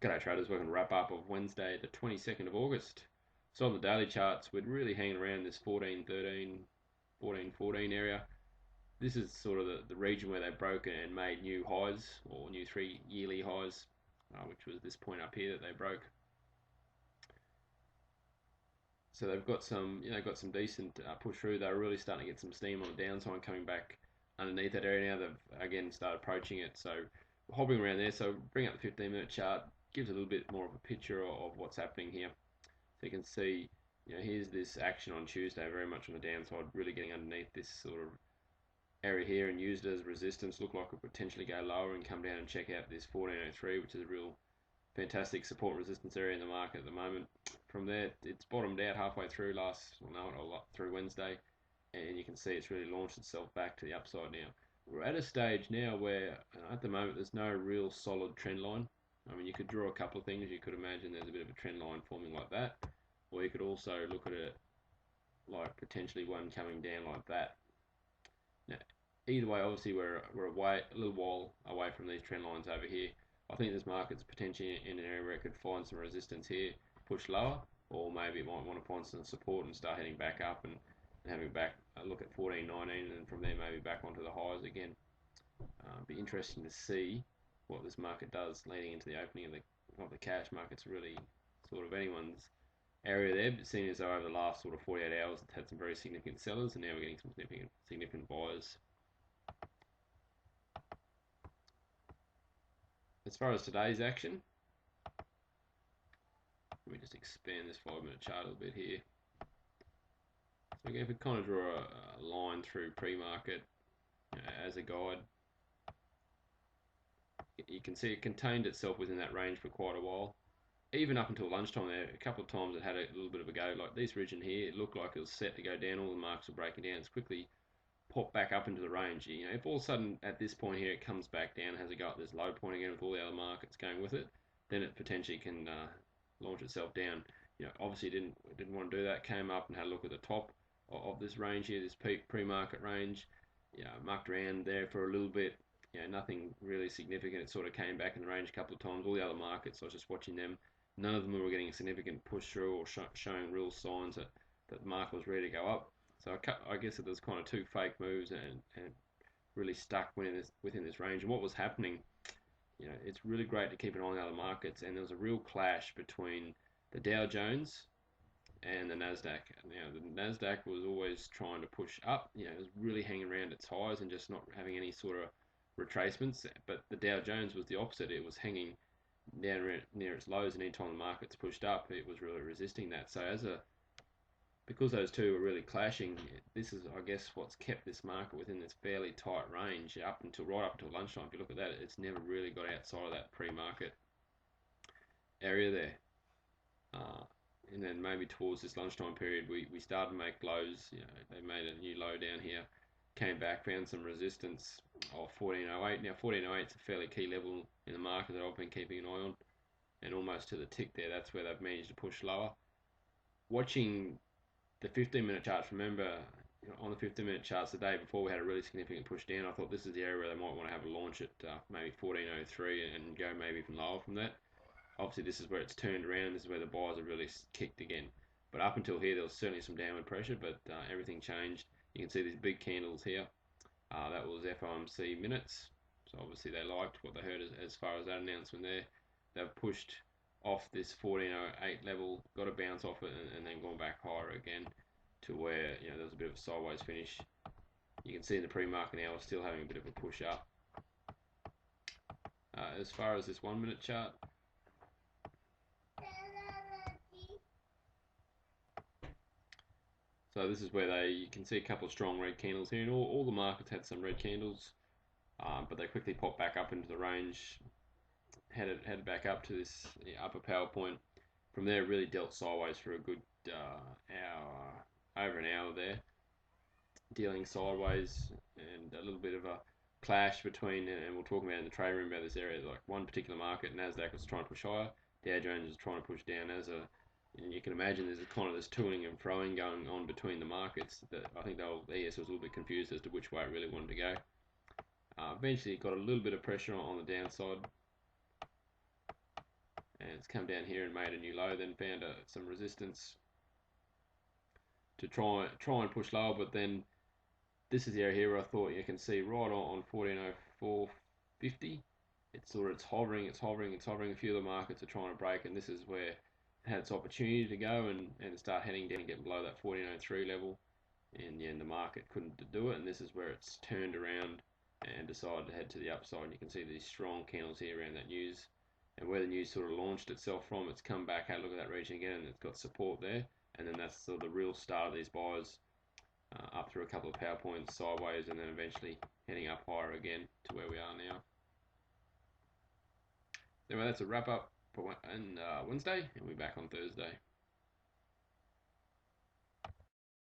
G'day traders, welcome to wrap up of Wednesday the 22nd of August. So on the daily charts, we're really hanging around this 14.13, 14.14 area. This is sort of the region where they've broken and made new highs, or new 3 yearly highs, which was this point up here that they broke. So they've got some decent push through. They're really starting to get some steam on the downside, coming back underneath that area now. They've again started approaching it, so hobbling around there. So bring up the 15-minute chart, gives a little bit more of a picture of what's happening here. So you can see, here's this action on Tuesday, very much on the downside, really getting underneath this sort of area here and used it as resistance. Look like it could potentially go lower and come down and check out this 1403, which is a real fantastic support resistance area in the market at the moment. From there, it's bottomed out halfway through through Wednesday, and you can see it's really launched itself back to the upside now. We're at a stage now where, at the moment, there's no real solid trend line. I mean, you could draw a couple of things. You could imagine there's a bit of a trend line forming like that, or you could also look at it like potentially one coming down like that. Now, either way, obviously we're a little while away from these trend lines over here. I think this market's potentially in an area where it could find some resistance here, push lower, or maybe it might want to find some support and start heading back up and having back a look at 14.19, and from there maybe back onto the highs again. Be interesting to see what this market does leading into the opening of the cash market's really sort of anyone's area there, but seeing as though over the last sort of 48 hours it's had some very significant sellers, and now we're getting some significant buyers. As far as today's action, let me just expand this 5-minute chart a little bit here. So again, if we kind of draw a line through pre-market as a guide, you can see it contained itself within that range for quite a while. Even up until lunchtime there, a couple of times it had a little bit of a go. Like this region here, it looked like it was set to go down. All the marks were breaking down. It's quickly popped back up into the range. If all of a sudden at this point here it comes back down, has a go at this low point again with all the other markets going with it, then it potentially can launch itself down. Obviously didn't want to do that. Came up and had a look at the top of this range here, this peak pre-market range. Mucked around there for a little bit. Nothing really significant. It sort of came back in the range a couple of times. All the other markets, I was just watching them. None of them were getting a significant push through or showing real signs that the market was ready to go up. So I guess that there's kind of two fake moves and really stuck within this range. And what was happening, it's really great to keep an eye on other markets. And there was a real clash between the Dow Jones and the Nasdaq. Now the Nasdaq was always trying to push up. It was really hanging around its highs and just not having any sort of retracements. But the Dow Jones was the opposite. It was hanging down near its lows, and anytime the market's pushed up, it was really resisting that. So because those two were really clashing, this is, I guess, what's kept this market within this fairly tight range right up until lunchtime. If you look at that, it's never really got outside of that pre-market area there. And then maybe towards this lunchtime period, we started to make lows. They made a new low down here, came back, found some resistance of 1408. Now 1408 is a fairly key level in the market that I've been keeping an eye on, and almost to the tick there, that's where they've managed to push lower. Watching the 15-minute charts, remember, on the 15-minute charts the day before we had a really significant push down. I thought this is the area where they might want to have a launch at maybe 1403 and go maybe even lower from that. Obviously this is where it's turned around. This is where the buyers are really kicked again. But up until here there was certainly some downward pressure, but everything changed. You can see these big candles here. That was FOMC minutes. So obviously they liked what they heard as far as that announcement there. They've pushed off this 1408 level, got a bounce off it, and then gone back higher again to where there was a bit of a sideways finish. You can see in the pre-market now we're still having a bit of a push up. As far as this 1-minute chart, so this is where you can see a couple of strong red candles here, and all the markets had some red candles, but they quickly popped back up into the range, headed back up to this upper power point. From there, it really dealt sideways for a good hour, over an hour there, dealing sideways, and a little bit of a clash between, and we'll talk about in the trade room about this area, like one particular market, Nasdaq was trying to push higher, Dow Jones was trying to push down. And you can imagine there's kind of this toing and froing going on between the markets that I think the ES was a little bit confused as to which way it really wanted to go. Eventually it got a little bit of pressure on the downside, and it's come down here and made a new low, then found some resistance to try and push lower, but then this is the area here where I thought you can see right on 1404.50. It's hovering. A few of the markets are trying to break, and this is where it had its opportunity to go and start heading down and get below that 1403 level. In the end, the market couldn't do it, and this is where it's turned around and decided to head to the upside. And you can see these strong candles here around that news, and where the news sort of launched itself from, it's come back, had a look at that region again, and it's got support there. And then that's sort of the real start of these buys, up through a couple of power points sideways, and then eventually heading up higher again to where we are now. Anyway, that's a wrap up for Wednesday, and we'll be back on Thursday.